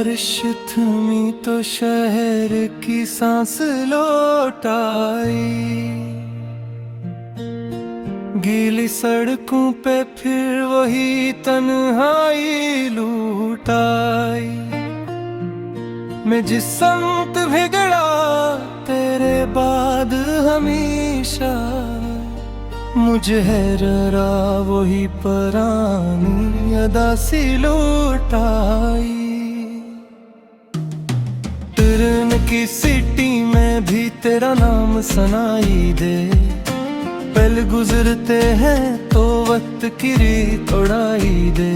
बारिश थमी तो शहर की सांस लौट आई। गीली सड़कों पे फिर वही तन्हाई लूट आई। मैं जिस संत बिगड़ा तेरे बाद हमेशा, मुझे है जरा वही पुरानी अदा सी लौट आई। ट्रेन की सीटी में भी तेरा नाम सुनाई दे। पल गुजरते हैं तो वक्त की रीत उड़ाई दे।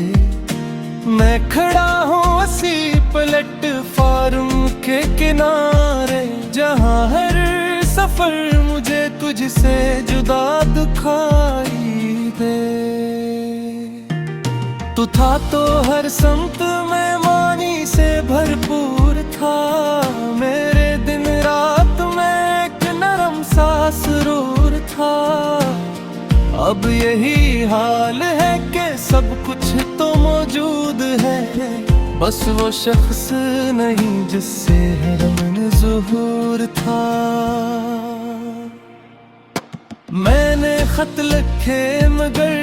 मैं खड़ा हूँ उसी प्लेटफार्म के किनारे, जहाँ हर सफर मुझे तुझसे जुदा दिखाई दे। तू था तो हर संत में मानी से भरपूर था। मेरे दिन रात में एक नरम सा सुरूर था। अब यही हाल है कि सब कुछ तो मौजूद है, बस वो शख्स नहीं जिससे रमन ज़ुहूर था। मैंने खत लिखे मगर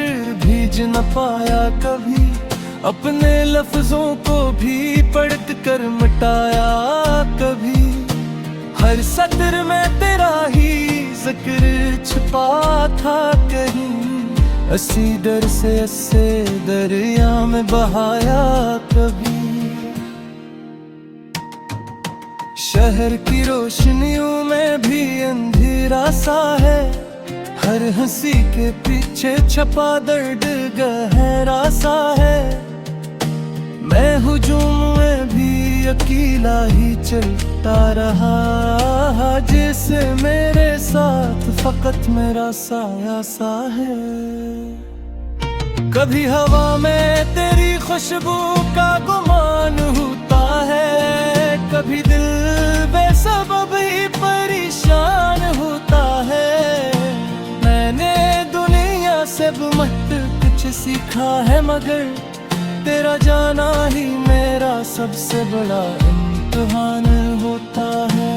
भेज न पाया कभी, अपने लफ्जों को भी पढ़ कर मिटाया कभी। हर सत्र में तेरा ही जिक्र छुपा था कहीं, असी डर से अस्से दरिया में बहाया कभी। शहर की रोशनियों में भी अंधेरा सा है, हर हंसी के पीछे छपा दर्द गहरा सा है। मैं हुजूम में भी अकेला ही चलता रहा, जैसे मेरे साथ फकत मेरा साया सा है। कभी हवा में तेरी खुशबू का गुमान होता है, कभी दिल बेसबब ही परेशान होता है। मैंने दुनिया से मत कुछ सीखा है, मगर तेरा जाना ही मेरा सबसे बड़ा इम्तिहान होता है।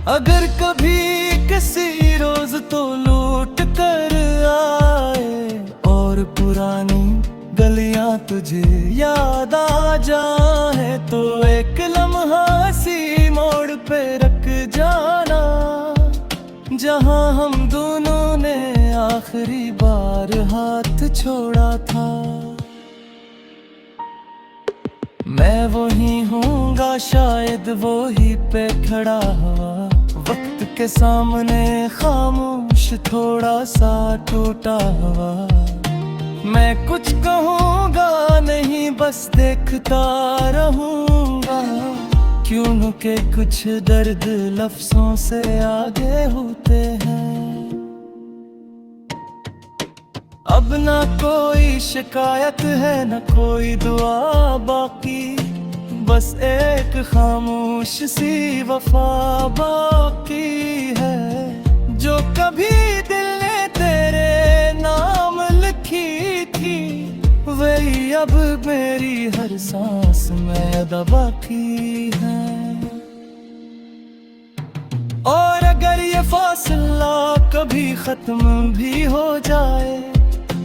अगर कभी किसी रोज तो लौट कर आए और पुरानी गलियां तुझे याद आ जाए, तो एक लम्हा सी मोड़ पे रख जाना, जहां हम दोनों ने आखिरी बार हाथ छोड़ा था। मैं वही हूँगा शायद वही पे खड़ा हुआ, वक्त के सामने खामोश थोड़ा सा टूटा हुआ। मैं कुछ कहूँगा नहीं, बस देखता रहूँगा, क्योंकि कुछ दर्द लफ्जों से आगे होते हैं। अब ना कोई शिकायत है न कोई दुआ बाकी, बस एक खामोश सी वफा बाकी है, जो कभी दिल ने तेरे नाम लिखी थी, वही अब मेरी हर सांस में अदा बाकी है। और अगर ये फासला कभी खत्म भी हो जाए,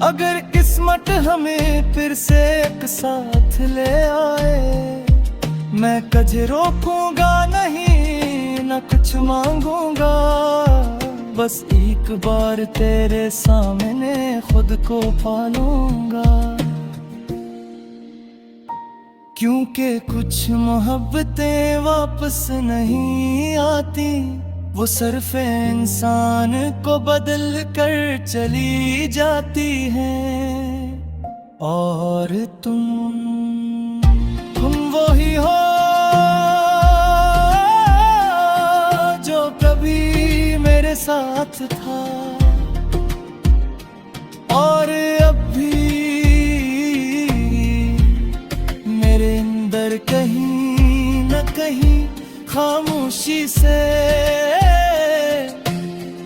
अगर किस्मत हमें फिर से एक साथ ले आए, मैं कभी रोकूंगा नहीं न कुछ मांगूंगा, बस एक बार तेरे सामने खुद को पालूंगा। क्योंकि कुछ मोहब्बतें वापस नहीं आती, वो सिर्फ इंसान को बदल कर चली जाती हैं। और तुम वही हो जो कभी मेरे साथ था, और अब भी मेरे अंदर कहीं न कहीं खामोशी से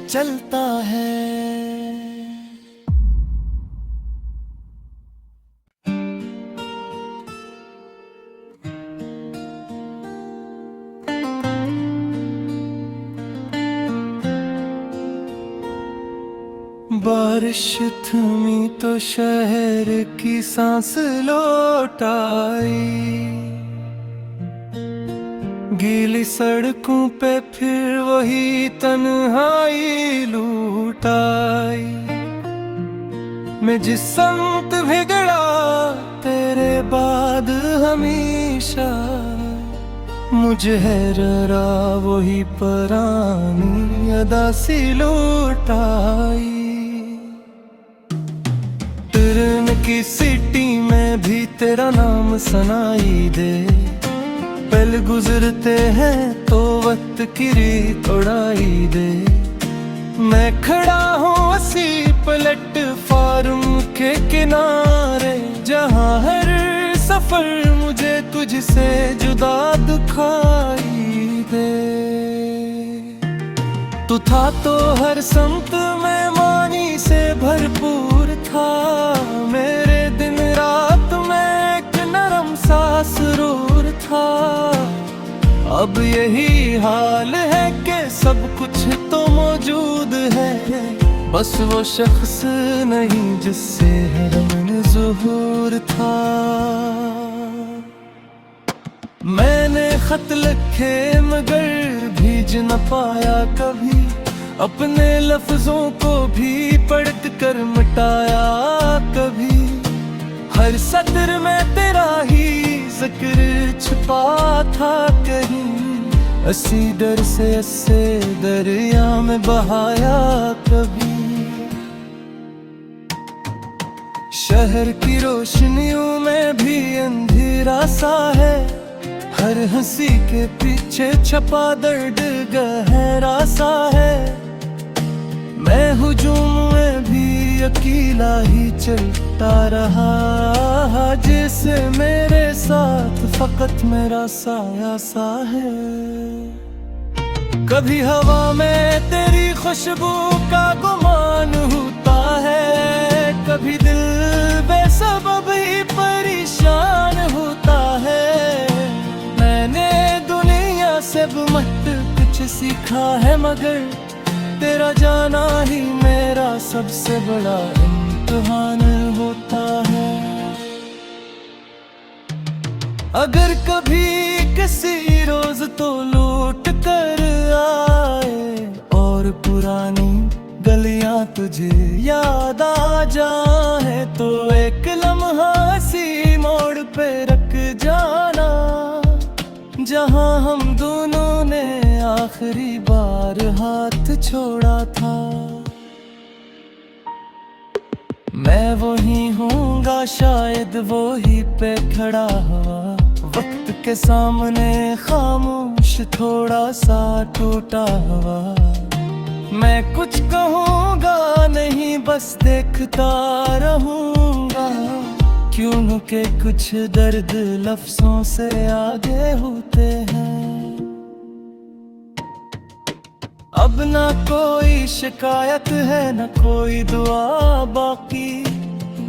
चलता है। बारिश थमी तो शहर की सांस लौट आई। गीली सड़कों पे फिर वही तन्हाई लूट आई। मैं जिस संत बिगड़ा तेरे बाद हमेशा, मुझे है जरा वही पुरानी अदा सी लौट आई। ट्रेन की सीटी में भी तेरा नाम सुनाई दे, पल गुजरते हैं तो वक्त की रीत उड़ाई दे। मैं खड़ा हूँ उसी प्लेटफार्म के किनारे, जहाँ हर सफर मुझे तुझसे जुदा दिखाई दे। तू था तो हर संत में मानी से भरपूर था, मेरे दिन रात में एक नरम सा सुरूर था। अब यही हाल है कि सब कुछ तो मौजूद है, बस वो शख्स नहीं जिससे रमन ज़ुहूर था। मैंने खत लिखे मगर भेज न पाया कभी, अपने लफ्जों को भी पढ़ कर मिटाया कभी। हर सत्र में तेरा ही जिक्र छुपा था कहीं, असी डर से अस्से दरिया में बहाया कभी। शहर की रोशनियों में भी अंधेरा सा है, हर हंसी के पीछे छपा दर्द गहरा सा है। मैं हुजूम में भी अकेला ही चलता रहा, जैसे मेरे साथ फकत मेरा साया सा है। कभी हवा में तेरी खुशबू का गुमान होता है, कभी दिल बेसबब ही परेशान होता है। मैंने दुनिया से मत कुछ सीखा है, मगर तेरा जाना ही मेरा सबसे बड़ा इम्तिहान होता है। अगर कभी किसी रोज तो लौट कर आए और पुरानी गलियां तुझे याद आ जाए, तो एक लम्हा सी मोड़ पे रख जाना, जहां हम दोनों ने आखिरी बार हाथ छोड़ा था। मैं वही हूँगा शायद वही पे खड़ा हुआ, वक्त के सामने खामोश थोड़ा सा टूटा हुआ। मैं कुछ कहूँगा नहीं, बस देखता रहूँगा, क्योंकि कुछ दर्द लफ्जों से आगे होते हैं। अब ना कोई शिकायत है न कोई दुआ बाकी,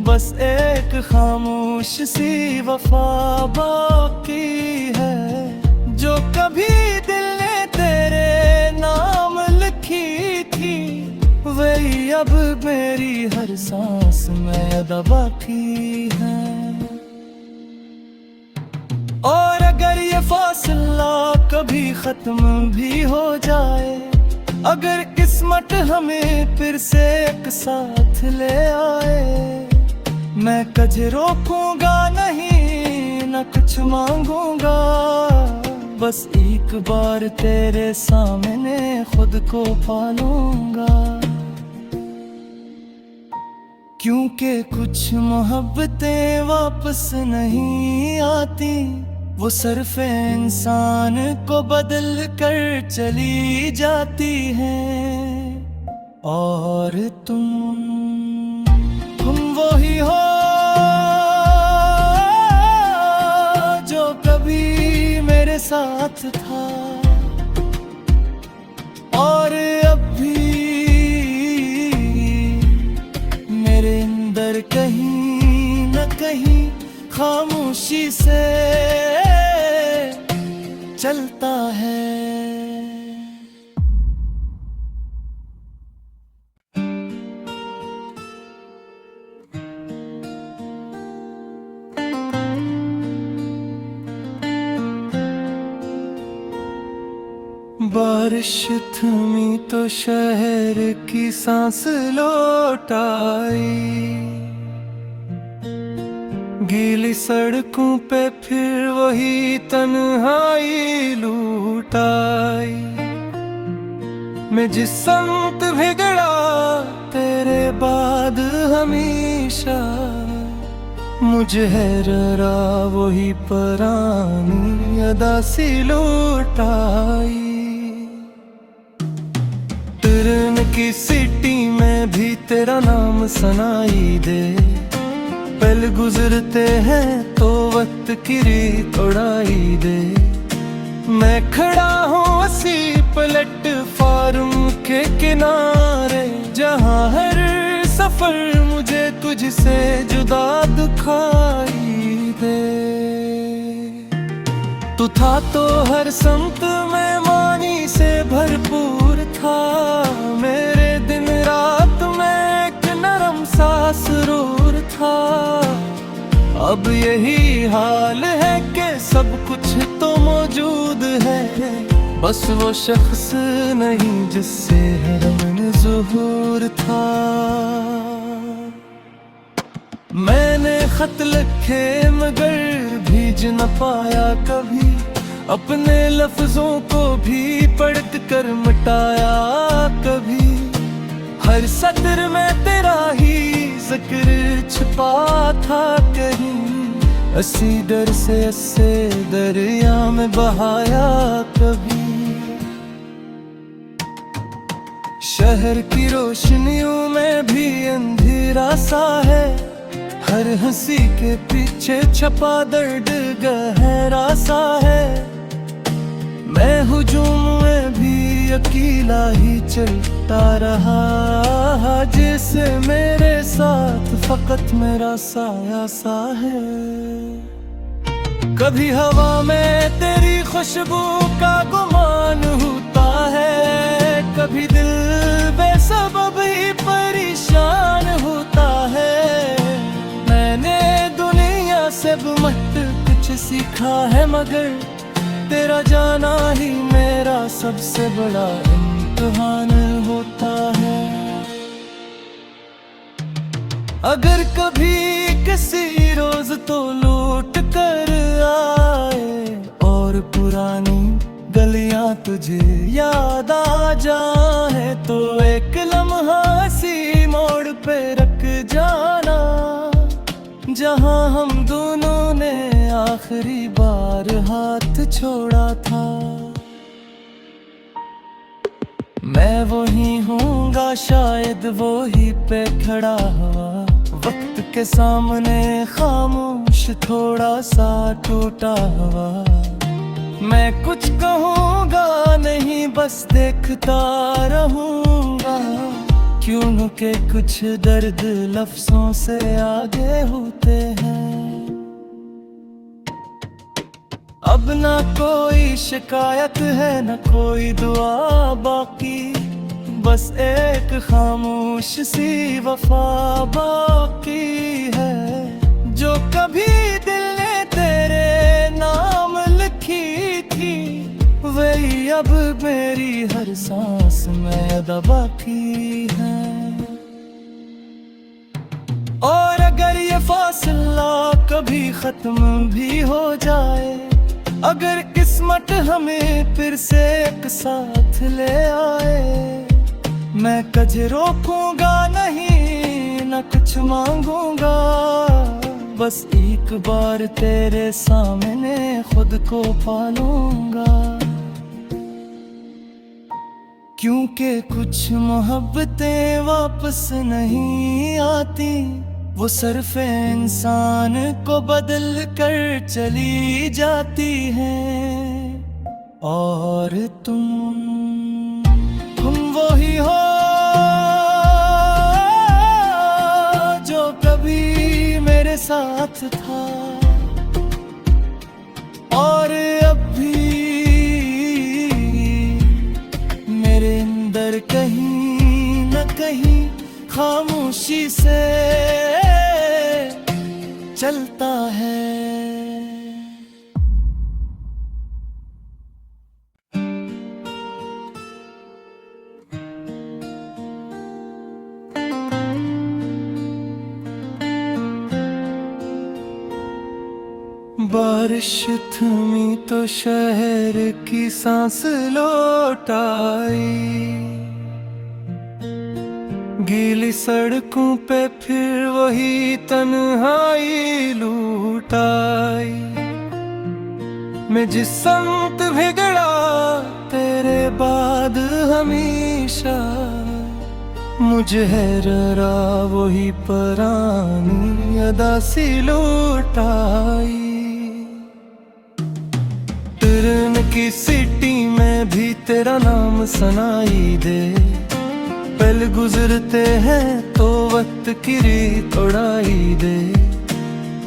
बस एक खामोश सी वफा बाकी है, जो कभी दिल ने तेरे नाम लिखी थी, वही अब मेरी हर सांस में अदा बाकी है। और अगर ये फासला कभी खत्म भी हो जाए, अगर किस्मत हमें फिर से एक साथ ले आए, मैं कभी रोकूंगा नहीं न कुछ मांगूंगा, बस एक बार तेरे सामने खुद को पालूंगा। क्योंकि कुछ मोहब्बतें वापस नहीं आती, वो सिर्फ इंसान को बदल कर चली जाती हैं। और तुम वही हो जो कभी मेरे साथ था, और अब भी मेरे अंदर कहीं न कहीं खामोशी से चलता है। बारिश थमी तो शहर की सांस लौट आई, गीली सड़कों पे फिर वही तन्हाई लूट आई। मैं जिस संत बिगड़ा तेरे बाद हमेशा, मुझे है जरा वही पुरानी अदा सी लौट आई। ट्रेन की सिटी में भी तेरा नाम सुनाई दे, पल गुजरते हैं तो वक्त की रीत उड़ाई दे। मैं खड़ा हूँ उसी प्लेटफार्म के किनारे, जहाँ हर सफर मुझे तुझसे जुदा दिखाई दे। तू था तो हर संत में मानी से भरपूर था, मेरे दिन रात में एक नरम सा सुरूर था। अब यही हाल है कि सब कुछ तो मौजूद है, बस वो शख्स नहीं जिससे रमन ज़ुहूर था। मैंने खत लिखे मगर भेज न पाया कभी, अपने लफ्जों को भी पढ़ कर मिटाया कभी। हर सत्र में तेरा ही जिक्र छुपा था कहीं, अस्सी दर से अस्से दरिया में बहाया कभी। शहर की रोशनियों में भी अंधेरा सा है, हर हंसी के पीछे छपा दर्द गहरा सा है। मैं हुजूम में भी अकेला ही चलता रहा, जैसे मेरे साथ फकत मेरा साया सा है। कभी हवा में तेरी खुशबू का गुमान होता है, कभी दिल बेसबब ही परेशान होता है। मैंने दुनिया से मत कुछ सीखा है, मगर तेरा जाना ही मेरा सबसे बड़ा इम्तिहान होता है। अगर कभी किसी रोज तो लौट कर आए और पुरानी गलियां तुझे याद आ जाए, तो एक लम्हा सी मोड़ पे रख जाना, जहां हम दोनों ने आखिरी बार हाथ छोड़ा था। मैं वही हूँगा शायद वही पे खड़ा हुआ, वक्त के सामने खामोश थोड़ा सा टूटा हुआ। मैं कुछ कहूँगा नहीं, बस देखता रहूँगा, क्यों के कुछ दर्द लफ्जों से आगे होते हैं। अब ना कोई शिकायत है न कोई दुआ बाकी, बस एक खामोश सी वफा बाकी है, जो कभी दिल ने तेरे नाम लिखी थी, वही अब मेरी हर सांस में अदा बाकी है। और अगर ये फासला कभी खत्म भी हो जाए, अगर किस्मत हमें फिर से एक साथ ले आए, मैं कभी रोकूंगा नहीं न कुछ मांगूंगा, बस एक बार तेरे सामने खुद को पालूंगा। क्योंकि कुछ मोहब्बतें वापस नहीं आती, वो सिर्फ इंसान को बदल कर चली जाती हैं। और तुम वही हो जो कभी मेरे साथ था, और अब भी मेरे अंदर कहीं न कहीं खामोशी से चलता है। बारिश थमी तो शहर की सांस लौट आई। गीली सड़कों पे फिर वही तन्हाई लूट आई। मैं जिस संत बिगड़ा तेरे बाद हमेशा, मुझे है जरा वही पुरानी अदा सी लौट आई। ट्रेन की सिटी में भी तेरा नाम सुनाई दे। पल गुजरते हैं तो वक्त की रीत उड़ाई दे।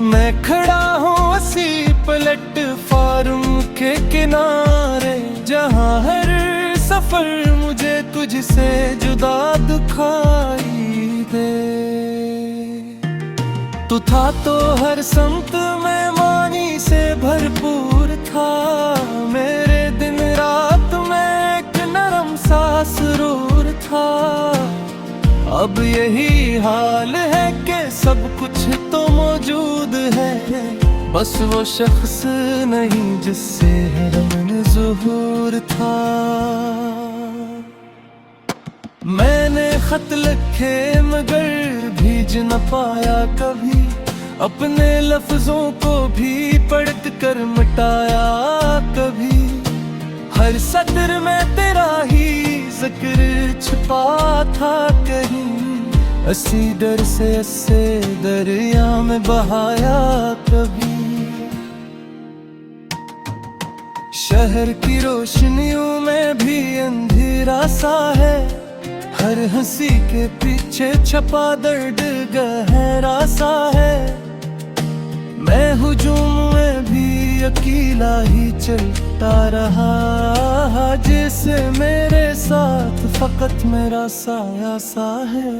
मैं खड़ा हूँ उसी प्लेटफार्म के किनारे, जहाँ हर सफर मुझे तुझसे जुदा दिखाई दे। तू था तो हर संत में मानी से भरपूर था। मेरे दिन रात में एक नरम सा सुरूर था। अब यही हाल है कि सब कुछ तो मौजूद है, बस वो शख्स नहीं जिससे रमन ज़ुहूर था। मैंने खत लिखे मगर भेज न पाया कभी, अपने लफ्जों को भी पढ़ कर मिटाया कभी। हर सत्र में तेरा ही जिक्र छुपा था कहीं, इसी डर से दरिया में बहाया कभी। शहर की रोशनियों में भी अंधेरा सा है, हर हंसी के पीछे छपा दर्द गहरा सा है। मैं हुजूम में भी अकेला ही चलता रहा, जैसे मेरे साथ फकत मेरा साया सा है।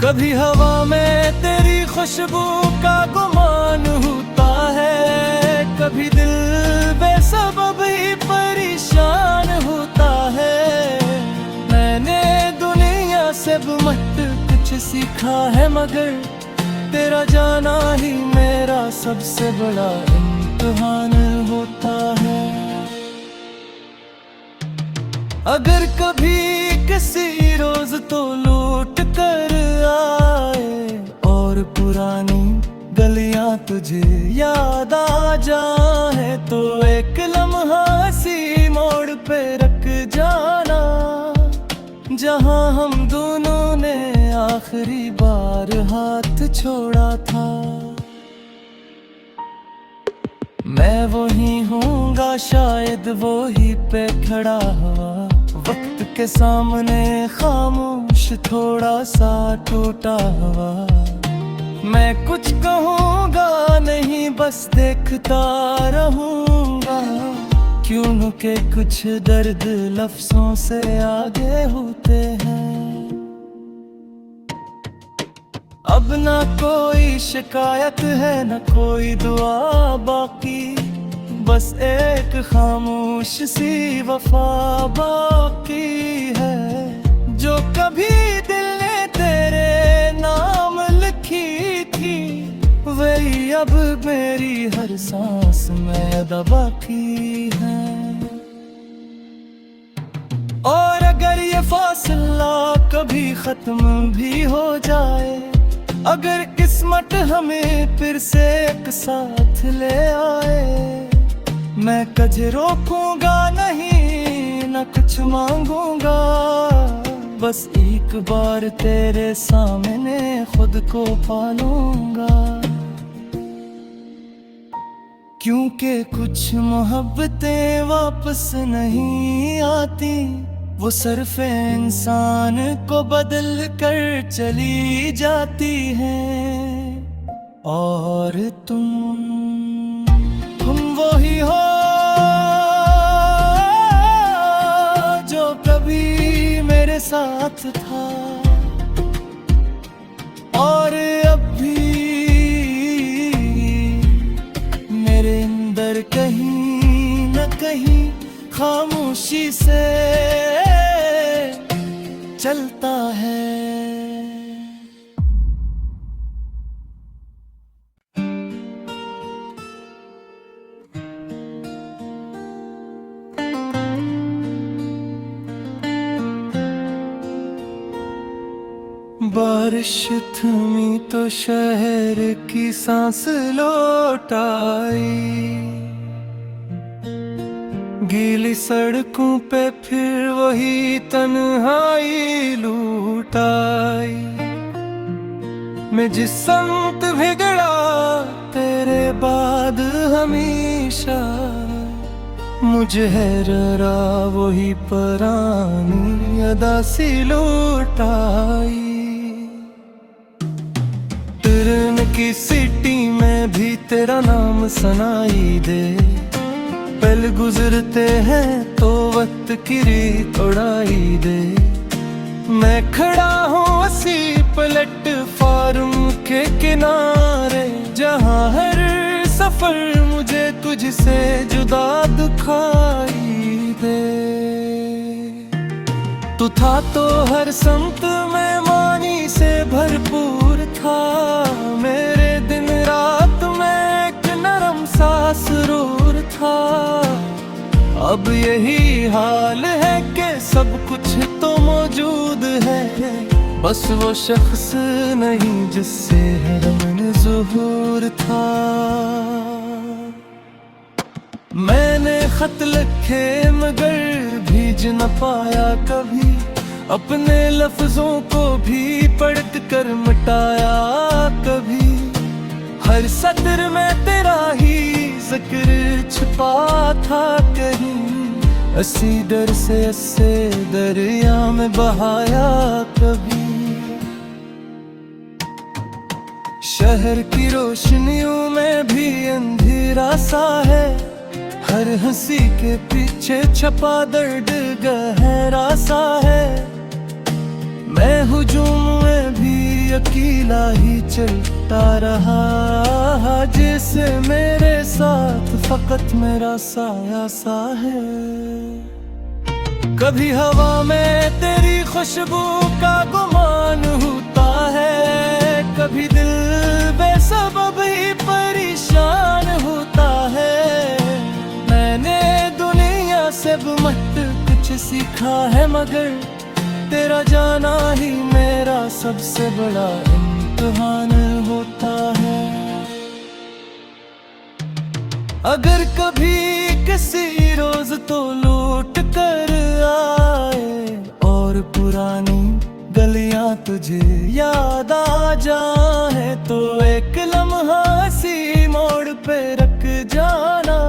कभी हवा में तेरी खुशबू का गुमान होता है, कभी दिल बेसबब ही परेशान होता है। मैंने दुनिया से मत कुछ सीखा है, मगर तेरा जाना ही मेरा सबसे बड़ा इम्तिहान होता है। अगर कभी किसी रोज तो लौट कर आए और पुरानी गलियां तुझे याद आ जाए, तो एक लम्हा सी मोड़ पे रख जाना, जहां हम दोनों ने आखिरी बार हाथ छोड़ा था। मैं वही हूँगा शायद वही पे खड़ा हुआ, वक्त के सामने खामोश थोड़ा सा टूटा हुआ। मैं कुछ कहूँगा नहीं, बस देखता रहूँगा, क्यों के कुछ दर्द लफ्जों से आगे होते हैं। अब ना कोई शिकायत है न कोई दुआ बाकी, बस एक खामोश सी वफा बाकी है, जो कभी दिल ने तेरे नाम लिखी थी, वही अब मेरी हर सांस में अदा बाकी है। और अगर ये फासला कभी खत्म भी हो जाए, अगर किस्मत हमें फिर से एक साथ ले आए, मैं कभी रोकूंगा नहीं न कुछ मांगूंगा, बस एक बार तेरे सामने खुद को पालूंगा। क्योंकि कुछ मोहब्बतें वापस नहीं आती, वो सिर्फ इंसान को बदल कर चली जाती हैं। और तुम वही हो जो कभी मेरे साथ था, और अब भी मेरे अंदर कहीं न कहीं खामोशी से चलता है। बारिश थमी तो शहर की सांस लौट आई। गीली सड़कों पे फिर वही तन्हाई लूट आई। मैं जिस संत बिगड़ा तेरे बाद हमेशा, मुझे है जरा वही पुरानी अदा सी लौट आई। ट्रेन की सीटी में भी तेरा नाम सुनाई दे। पल गुजरते हैं तो वक्त की रीत उड़ाई दे। मैं खड़ा हूँ उसी प्लेटफार्म के किनारे, जहाँ हर सफर मुझे तुझसे जुदा दिखाई दे। तू था तो हर संत में मानी से भरपूर था। मेरे दिन रात में एक नरम सा सुरूर था। अब यही हाल है कि सब कुछ तो मौजूद है, बस वो शख्स नहीं जिससे मन ज़ुहूर था। मैंने खत लिखे मगर भेज न पाया कभी, अपने लफ्जों को भी पढ़ कर मिटाया कभी। हर सत्र में तेरा ही जिक्र छुपा था कहीं, अस्सी डर से अस्से दरिया में बहाया कभी। शहर की रोशनियों में भी अंधेरा सा है, हर हंसी के पीछे छपा दर्द गहरा सा है। मैं हुजूम में भी अकेला ही चलता रहा, जैसे मेरे साथ फकत मेरा साया सा है। कभी हवा में तेरी खुशबू का गुमान होता है, कभी दिल बेसबब ही परेशान होता है। मैंने दुनिया से मत कुछ सीखा है, मगर तेरा जाना ही मेरा सबसे बड़ा इम्तिहान होता है। अगर कभी किसी रोज तो लौट कर आए और पुरानी गलियां तुझे याद आ जाए, तो एक लम्हा सी मोड़ पे रख जाना,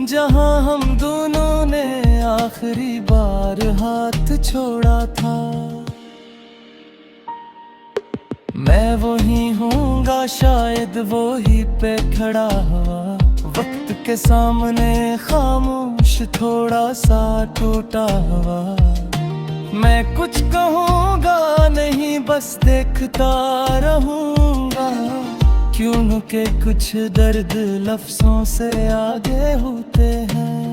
जहां हम दोनों ने आखिरी बार हाथ छोड़ा था। मैं वही हूँगा शायद वही पे खड़ा हुआ, वक्त के सामने खामोश थोड़ा सा टूटा हुआ। मैं कुछ कहूँगा नहीं, बस देखता रहूँगा, क्योंकि कुछ दर्द लफ्जों से आगे होते हैं।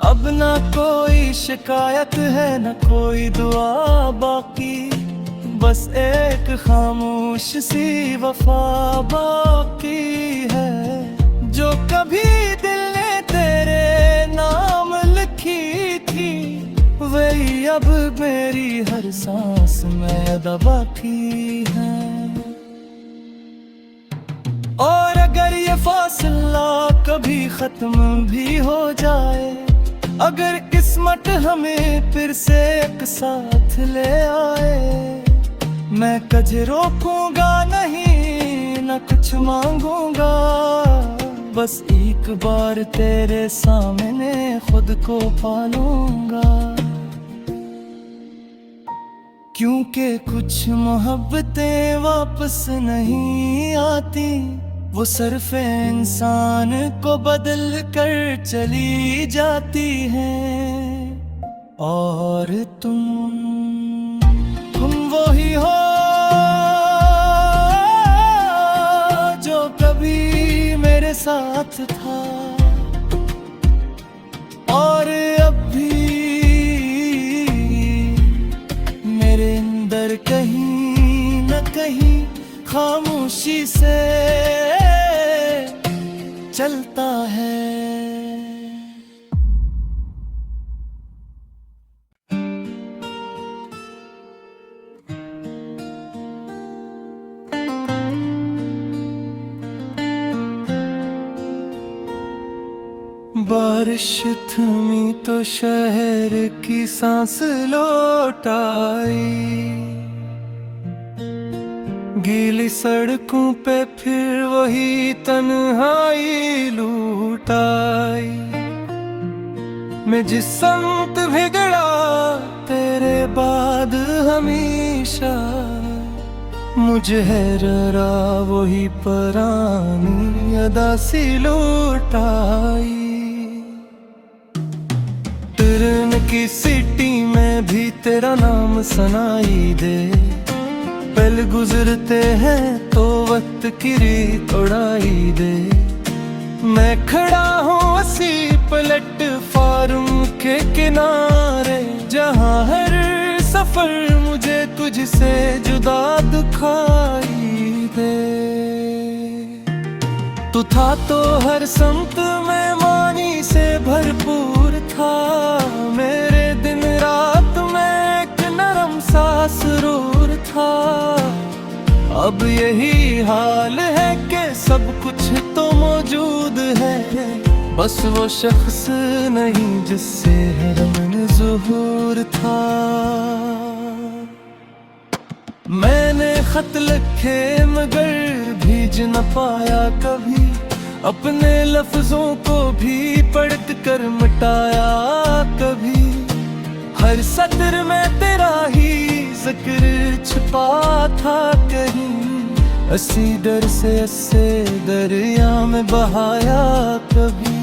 अब ना कोई शिकायत है न कोई दुआ बाकी, बस एक खामोश सी वफा बाकी है, जो कभी दिल ने तेरे नाम लिखी थी, वही अब मेरी हर सांस में अदा बाकी है। और अगर ये फासला कभी खत्म भी हो जाए, अगर किस्मत हमें फिर से एक साथ ले आए, मैं कभी रोकूंगा नहीं न कुछ मांगूंगा, बस एक बार तेरे सामने खुद को पालूंगा। क्योंकि कुछ मोहब्बतें वापस नहीं आती, वो सिर्फ इंसान को बदल कर चली जाती हैं। और तुम वही हो जो कभी मेरे साथ था, और अब भी मेरे अंदर कहीं न कहीं खामोशी से चलता है। बारिश थमी तो शहर की सांस लौट आई, गीली सड़कों पे फिर वही तन्हाई लूट आई। मैं जिस संत बिगड़ा तेरे बाद हमेशा, मुझे है जरा वही पुरानी अदा सी लौट आई। ट्रेन की सीटी में भी तेरा नाम सुनाई दे, पल गुजरते हैं तो वक्त की रीत उड़ाई दे। मैं खड़ा हूँ उसी प्लेटफार्म के किनारे, जहाँ हर सफर मुझे तुझसे जुदा दिखाई दे। तू था तो हर संत में मानी से भरपूर था, मेरे दिन रात में एक नरम सा सुरूर था। अब यही हाल है कि सब कुछ तो मौजूद है, बस वो शख्स नहीं जिससे रमन ज़ुहूर था। मैंने खत लिखे मगर भीज न पाया कभी, अपने लफ्जों को भी पढ़ कर मिटाया कभी। हर सत्र में तेरा ही जिक्र छुपा था कहीं, अस्सी डर से अस्से दरिया में बहाया कभी।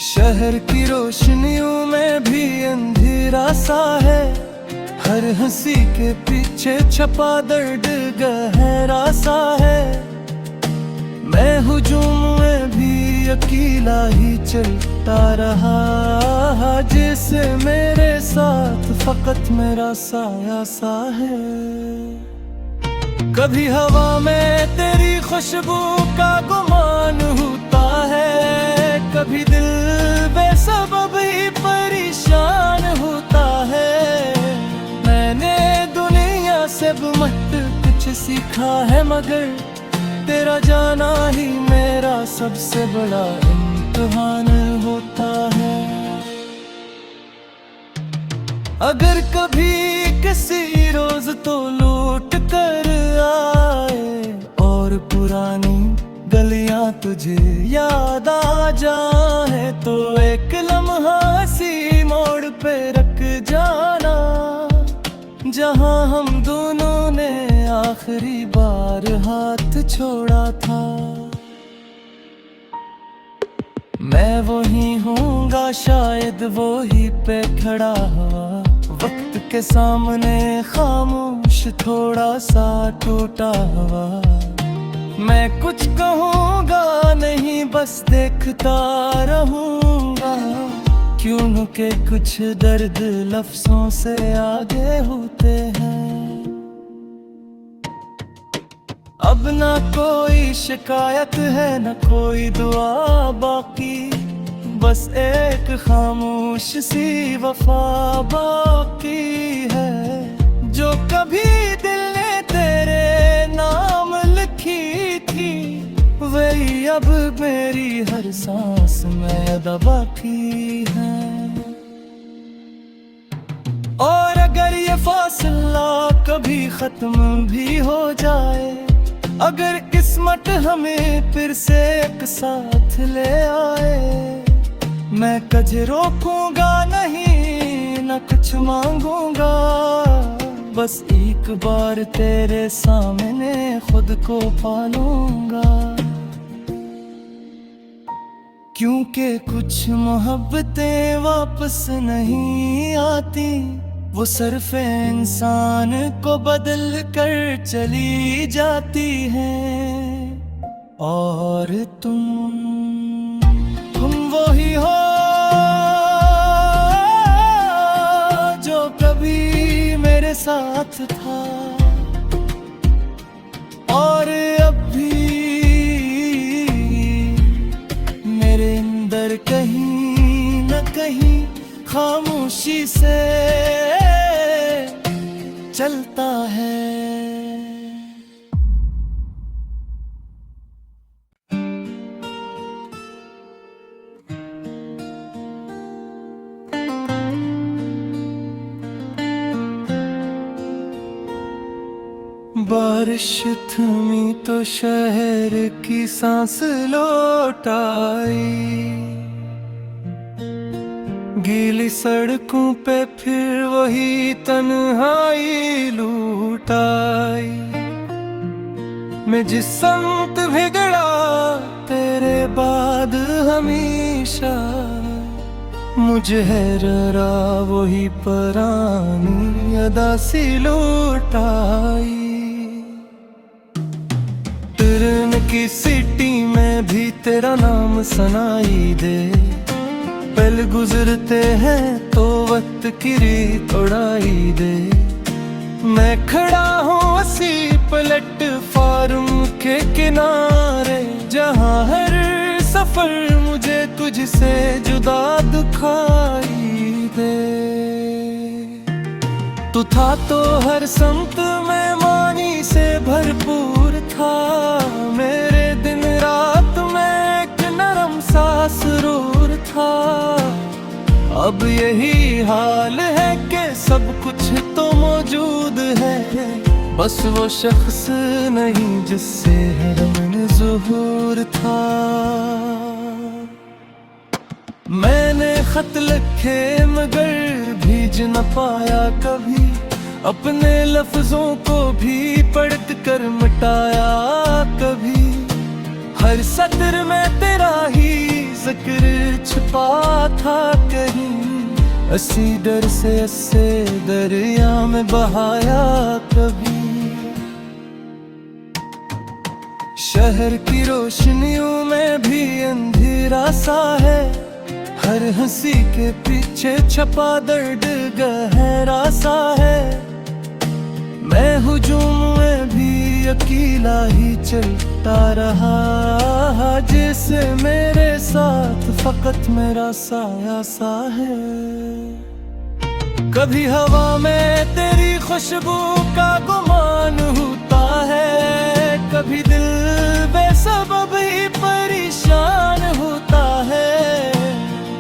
शहर की रोशनियों में भी अंधेरा सा है, हर हंसी के पीछे छपा दर्द गहरा सा है। मैं हुजूम में भी अकेला ही चलता रहा, जिससे मेरे साथ फकत मेरा साया सा है। कभी हवा में तेरी खुशबू का गुमान होता है, कभी दिल बेसबब ही परेशान होता है। मैंने दुनिया से मत कुछ सीखा है, मगर तेरा जाना ही मेरा सबसे बड़ा इम्तिहान होता है। अगर कभी किसी रोज तो लौट कर आए और पुरानी गलियां तुझे याद आ जाए, तो एक लम्हा सी मोड़ पे रख जाना, जहां हम दोनों ने आखिरी बार हाथ छोड़ा था। मैं वही हूँगा शायद वही पे खड़ा हुआ, वक्त के सामने खामोश थोड़ा सा टूटा हुआ। मैं कुछ कहूँगा नहीं, बस देखता रहूँगा, क्योंकि कुछ दर्द लफ्जों से आगे होते हैं। अब ना कोई शिकायत है न कोई दुआ बाकी, बस एक खामोश सी वफा बाकी है, जो कभी दिल ने तेरे नाम लिखी थी, वही अब मेरी हर सांस में अदा बाकी है। और अगर ये फासला कभी खत्म भी हो जाए, अगर किस्मत हमें फिर से एक साथ ले आए, मैं कजे रोकूंगा नहीं न कुछ मांगूंगा, बस एक बार तेरे सामने खुद को पालूंगा। क्योंकि कुछ मोहब्बतें वापस नहीं आती, वो सिर्फ इंसान को बदल कर चली जाती हैं। और तुम वही हो जो कभी मेरे साथ था, और अब भी मेरे अंदर कहीं न कहीं खामोशी से चलता है। बारिश थमी तो शहर की सांस लौट आई। गीली सड़कों पे फिर वही तन्हाई लूट आई। मैं जिस संत बिगड़ा तेरे बाद हमेशा, मुझे है जरा वही पुरानी अदा सी लौट आई। ट्रेन की सीटी में भी तेरा नाम सुनाई दे। पल गुजरते हैं तो वक्त की रीत उड़ाई दे। मैं खड़ा हूँ उसी प्लेटफार्म के किनारे, जहाँ हर सफर मुझे तुझसे जुदा दिखाई दे। तू था तो हर संत में मानी से भरपूर था। मेरे दिन रात में एक नरम सा सुरूर था। अब यही हाल है कि सब कुछ तो मौजूद है, बस वो शख्स नहीं जिससे रमन ज़ुहूर था। मैंने खत लिखे मगर भीज न पाया कभी, अपने लफ्जों को भी पढ़ कर मिटाया कभी। हर सत्र में तेरा ही जिक्र छुपा था कहीं, इसी डर से ऐसे दरिया में बहाया कभी। शहर की रोशनियों में भी अंधेरा सा है, हर हंसी के पीछे छपा दर्द गहरा सा है। मैं हुजूम में भी अकेला ही चलता रहा, जैसे मेरे साथ फकत मेरा साया सा है। कभी हवा में तेरी खुशबू का गुमान होता है, कभी दिल बेसबब ही परेशान होता है।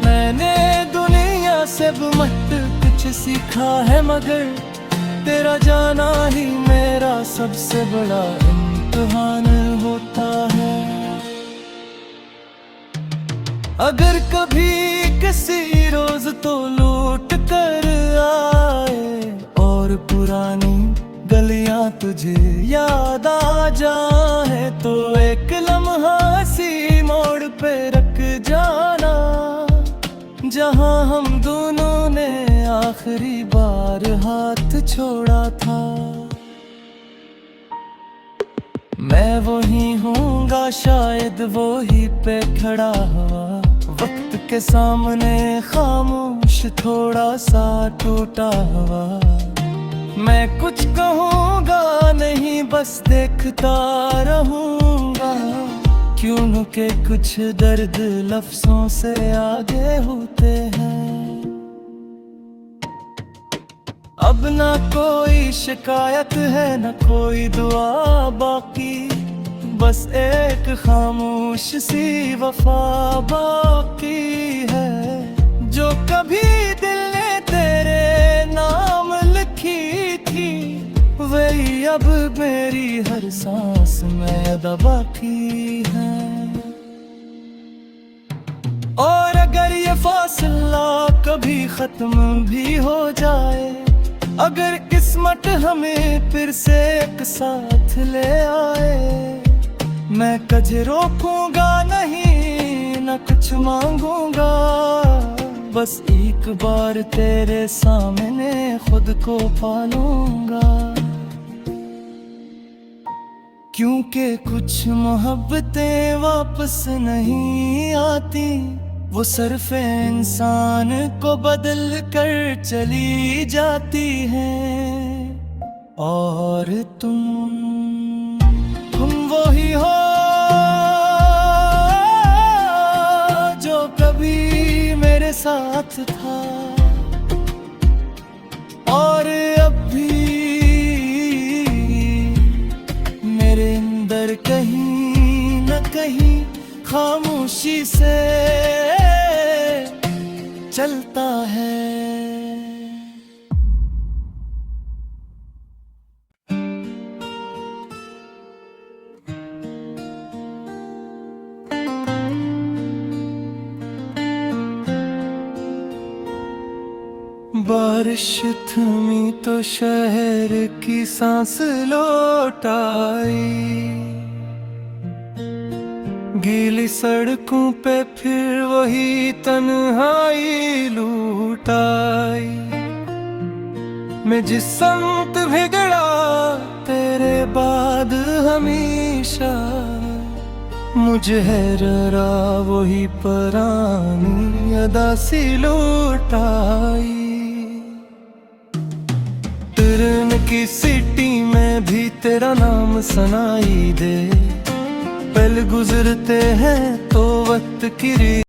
मैंने दुनिया से मत कुछ सीखा है, मगर तेरा जाना ही मेरा सबसे बड़ा इम्तिहान होता है। अगर कभी किसी रोज तो लौट कर आए और पुरानी गलियां तुझे याद आ जाए, तो एक लम्हा सी मोड़ पे रख जाना, जहां हम दोनों ने आखिरी बार हाथ छोड़ा था। मैं वही हूँगा शायद वही पे खड़ा हुआ, वक्त के सामने खामोश थोड़ा सा टूटा हुआ। मैं कुछ कहूँगा नहीं, बस देखता रहूँगा, क्योंकि कुछ दर्द लफ्जों से आगे होते हैं। अब ना कोई शिकायत है न कोई दुआ बाकी, बस एक खामोश सी वफा बाकी है, जो कभी दिल ने तेरे नाम लिखी थी, वही अब मेरी हर सांस में अदा बाकी है। और अगर ये फासला कभी खत्म भी हो जाए, अगर किस्मत हमें फिर से एक साथ ले आए, मैं कभी रोकूंगा नहीं न कुछ मांगूंगा, बस एक बार तेरे सामने खुद को पालूंगा। क्योंकि कुछ मोहब्बतें वापस नहीं आती, वो सिर्फ इंसान को बदल कर चली जाती हैं। और तुम वही हो जो कभी मेरे साथ था, और अब भी मेरे अंदर कहीं न कहीं खामोशी से चलता है। बारिश थमी तो शहर की सांस लौट आई। गीली सड़कों पे फिर वही तन्हाई लूट आई। मैं जिस संत बिगड़ा तेरे बाद हमेशा, मुझे है जरा वही पुरानी अदा सी लौट आई। ट्रेन की सीटी में भी तेरा नाम सुनाई दे, पल गुजरते हैं तो वक्त की